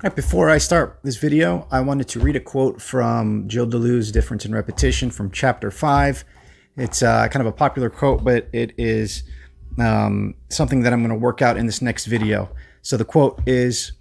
Right, before I start this video, I wanted to read a quote from Gilles Deleuze, Difference in Repetition, from chapter 5. It's kind of a popular quote, but it is something that I'm going to work out in this next video. So the quote is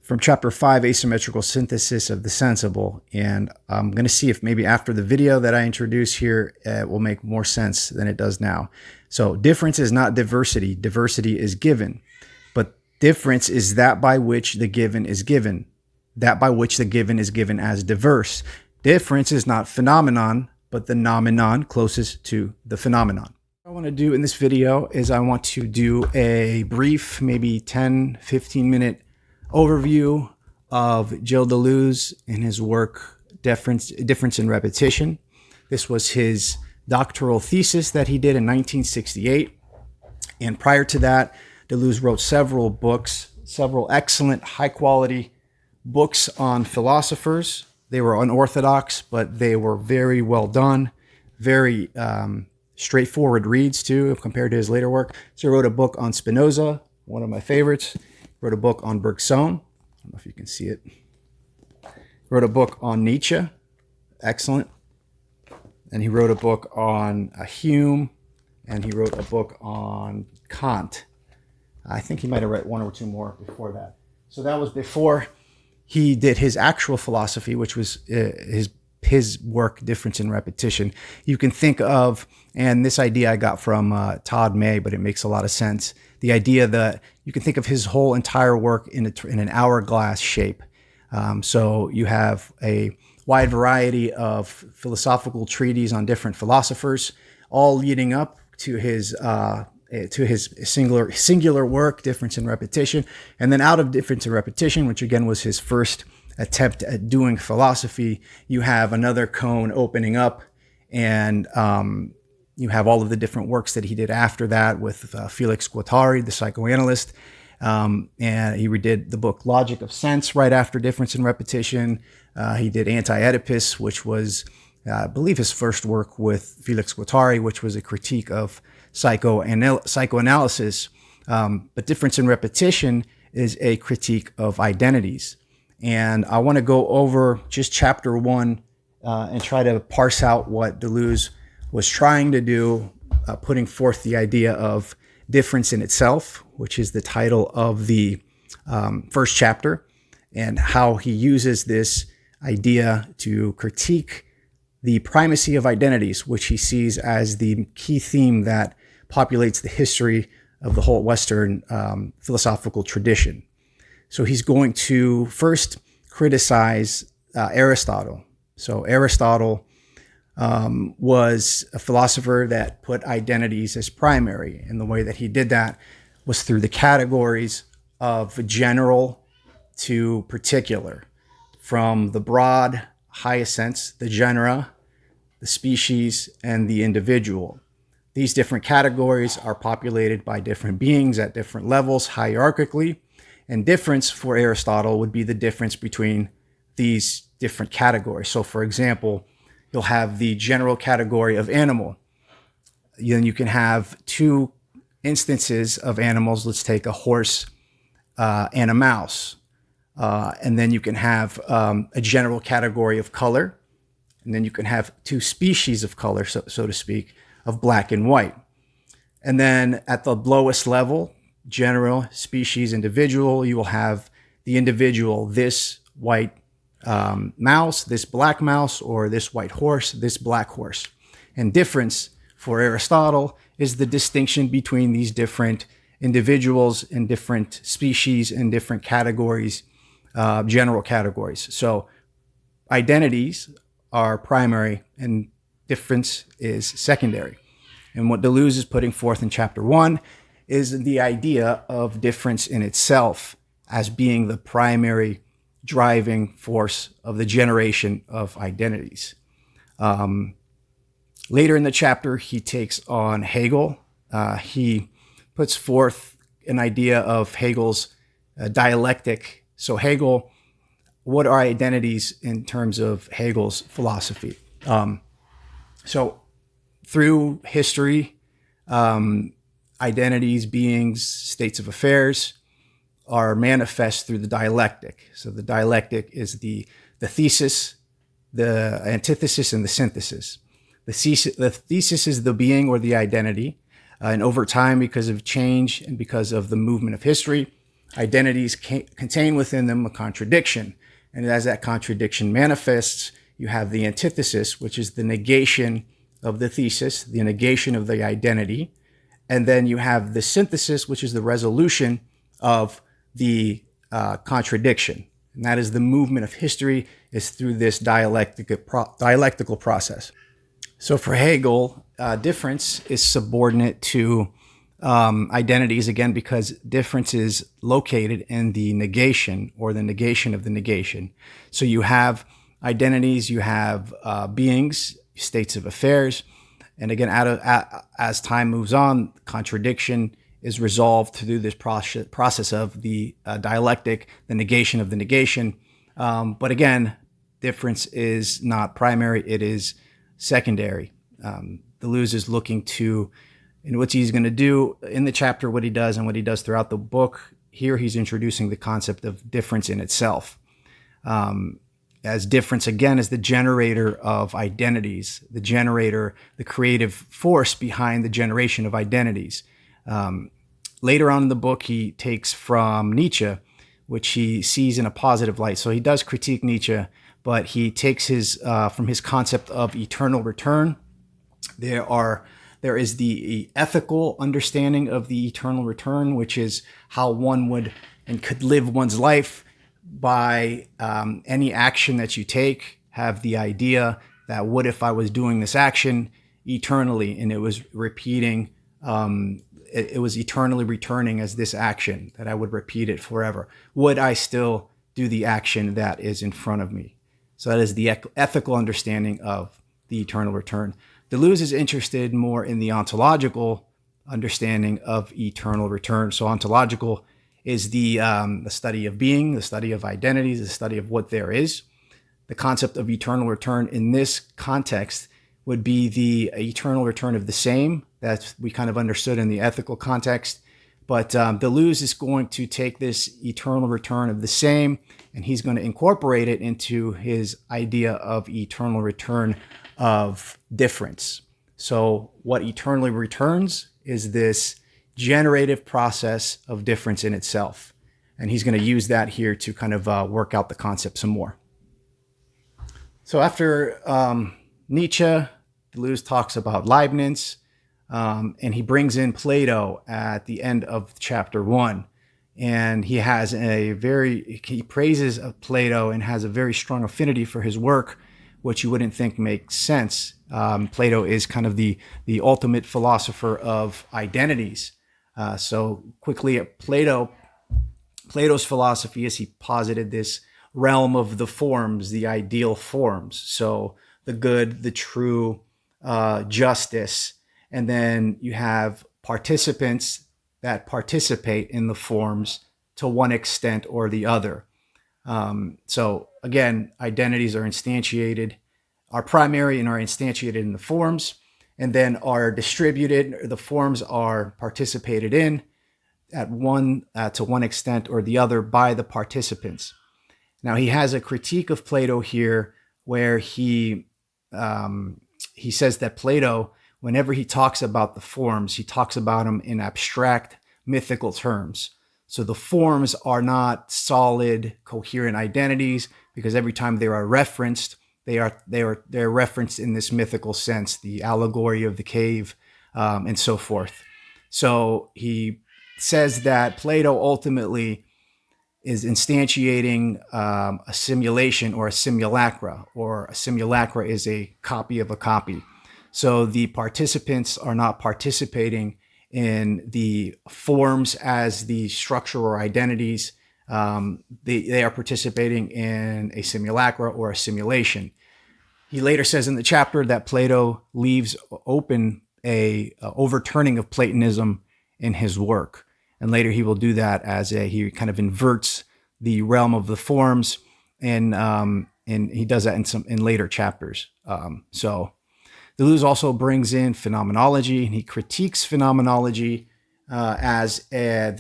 from chapter 5, Asymmetrical Synthesis of the Sensible. And I'm going to see if maybe after the video that I introduce here, it will make more sense than it does now. So difference is not diversity. Diversity is given. Difference is that by which the given is given, that by which the given is given as diverse. Difference is not phenomenon, but the noumenon closest to the phenomenon. What I want to do in this video is I want to do a brief, maybe 10, 15 minute overview of Gilles Deleuze and his work, Difference in Repetition. This was his doctoral thesis that he did in 1968. And prior to that, Deleuze wrote several books, several excellent, high-quality books on philosophers. They were unorthodox, but they were very well done, very straightforward reads, too, compared to his later work. So he wrote a book on Spinoza, one of my favorites. He wrote a book on Bergson. I don't know if you can see it. He wrote a book on Nietzsche, excellent. And he wrote a book on Hume, and he wrote a book on Kant. I think he might have read one or two more before that. So that was before he did his actual philosophy, which was his work, Difference in Repetition. You can think of, and this idea I got from Todd May, but it makes a lot of sense. The idea that you can think of his whole entire work in an hourglass shape. So you have a wide variety of philosophical treatises on different philosophers, all leading up to his singular work, Difference in Repetition. And then out of Difference in Repetition, which again was his first attempt at doing philosophy, you have another cone opening up, and you have all of the different works that he did after that with Felix Guattari, the psychoanalyst. And he redid the book Logic of Sense right after Difference in Repetition. He did Anti-Oedipus, which was, I believe, his first work with Felix Guattari, which was a critique of psychoanalysis. But Difference in Repetition is a critique of identities. And I want to go over just chapter 1 and try to parse out what Deleuze was trying to do, putting forth the idea of difference in itself, which is the title of the first chapter, and how he uses this idea to critique the primacy of identities, which he sees as the key theme that populates the history of the whole Western philosophical tradition. So he's going to first criticize Aristotle. So Aristotle was a philosopher that put identities as primary, and the way that he did that was through the categories of general to particular, from the broad, highest sense, the genera, the species, and the individual. These different categories are populated by different beings at different levels hierarchically, and difference for Aristotle would be the difference between these different categories. So for example, you'll have the general category of animal. Then you can have two instances of animals. Let's take a horse and a mouse. And then you can have a general category of color. And then you can have two species of color, so to speak, of black and white. And then at the lowest level, general, species, individual, you will have the individual, this white mouse, this black mouse, or this white horse, this black horse. And difference for Aristotle is the distinction between these different individuals and different species and different categories, general categories. So identities are primary and difference is secondary. And what Deleuze is putting forth in chapter 1 is the idea of difference in itself as being the primary driving force of the generation of identities. Later in the chapter, he takes on Hegel. He puts forth an idea of Hegel's dialectic. So Hegel, what are identities in terms of Hegel's philosophy? So through history, identities, beings, states of affairs are manifest through the dialectic. So the dialectic is the thesis, the antithesis, and the synthesis. The thesis is the being or the identity. And over time, because of change and because of the movement of history, identities contain within them a contradiction. And as that contradiction manifests, you have the antithesis, which is the negation of the thesis, the negation of the identity. And then you have the synthesis, which is the resolution of the contradiction. And that is the movement of history, is through this dialectical process. So for Hegel, difference is subordinate to identities, again, because difference is located in the negation or the negation of the negation. So you have identities, you have beings, states of affairs. And again, as time moves on, contradiction is resolved through this process of the dialectic, the negation of the negation. But again, difference is not primary, it is secondary. Deleuze is looking to, and what he's going to do in the chapter, what he does and what he does throughout the book. Here he's introducing the concept of difference in itself. As difference, again, is the generator of identities, the generator, the creative force behind the generation of identities. Later on in the book, he takes from Nietzsche, which he sees in a positive light. So he does critique Nietzsche, but he takes his from his concept of eternal return. There is the ethical understanding of the eternal return, which is how one would and could live one's life by any action that you take. Have the idea that what if I was doing this action eternally and it was repeating, it was eternally returning as this action, that I would repeat it forever. Would I still do the action that is in front of me? So that is the ethical understanding of the eternal return. Deleuze is interested more in the ontological understanding of eternal return. So ontological is the study of being, the study of identities, the study of what there is. The concept of eternal return in this context would be the eternal return of the same that we kind of understood in the ethical context. But Deleuze is going to take this eternal return of the same, and he's going to incorporate it into his idea of eternal return of difference. So what eternally returns is this generative process of difference in itself. And he's going to use that here to kind of work out the concept some more. So after Nietzsche, Deleuze talks about Leibniz, and he brings in Plato at the end of chapter 1. And he praises Plato and has a very strong affinity for his work, which you wouldn't think makes sense. Plato is kind of the ultimate philosopher of identities. So quickly, Plato's philosophy is he posited this realm of the forms, the ideal forms. So the good, the true, justice. And then you have participants that participate in the forms to one extent or the other. So again, identities are primary and are instantiated in the forms, and then are distributed. The forms are participated in to one extent or the other by the participants. Now he has a critique of Plato here, where he says that Plato, whenever he talks about the forms, he talks about them in abstract mythical terms. So the forms are not solid, coherent identities, because every time they are referenced, they're referenced in this mythical sense, the allegory of the cave, and so forth. So he says that Plato ultimately is instantiating a simulation or a simulacra, or a simulacra is a copy of a copy. So the participants are not participating in the forms as the structure or identities. They are participating in a simulacra or a simulation. He later says in the chapter that Plato leaves open a overturning of Platonism in his work. And later he will do that he kind of inverts the realm of the forms, and he does that in later chapters. So Deleuze also brings in phenomenology, and he critiques phenomenology as the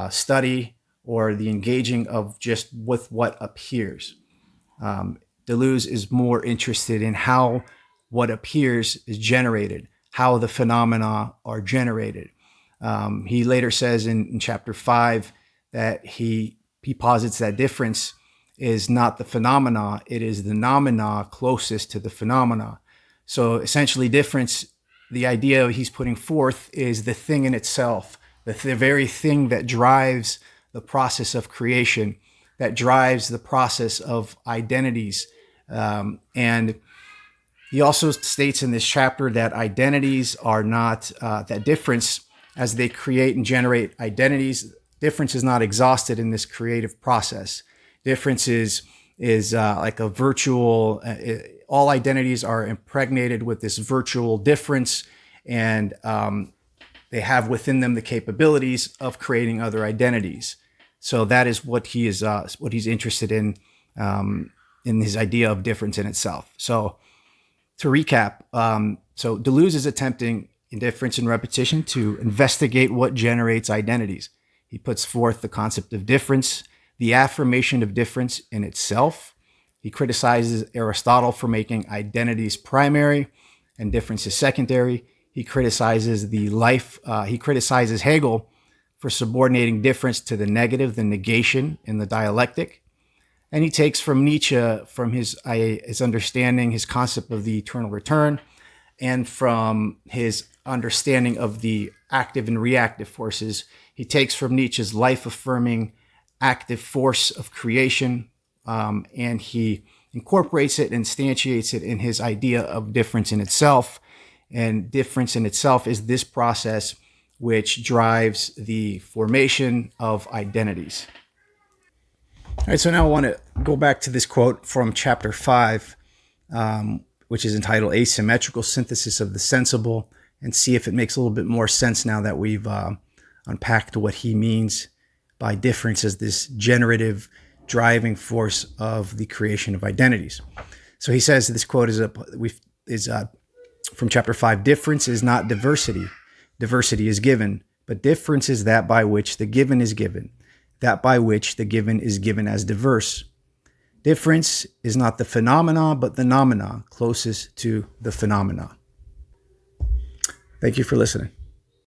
study or the engaging of just with what appears. Deleuze is more interested in how what appears is generated, how the phenomena are generated. He later says in chapter 5 that he posits that difference is not the phenomena, it is the noumena closest to the phenomena. So essentially, difference, the idea he's putting forth is the thing in itself, the very thing that drives the process of creation, that drives the process of identities. And he also states in this chapter that identities are not, that difference, as they create and generate identities, difference is not exhausted in this creative process. Difference is like a virtual, all identities are impregnated with this virtual difference, and they have within them the capabilities of creating other identities. So that is what he's interested in his idea of difference in itself. So to recap, so Deleuze is attempting in Difference and Repetition to investigate what generates identities. He puts forth the concept of difference, the affirmation of difference in itself. He criticizes Aristotle for making identities primary and difference is secondary. He criticizes he criticizes Hegel for subordinating difference to the negative, the negation in the dialectic. And he takes from Nietzsche, from his understanding, his concept of the eternal return, and from his understanding of the active and reactive forces. He takes from Nietzsche's life-affirming active force of creation, and he incorporates it, instantiates it in his idea of difference in itself. And difference in itself is this process which drives the formation of identities. All right, so now I want to go back to this quote from chapter 5, which is entitled Asymmetrical Synthesis of the Sensible, and see if it makes a little bit more sense now that we've unpacked what he means by difference as this generative driving force of the creation of identities. So he says, this quote is from chapter 5, difference is not diversity. Diversity is given, but difference is that by which the given is given, that by which the given is given as diverse. Difference is not the phenomena, but the noumena closest to the phenomena. Thank you for listening.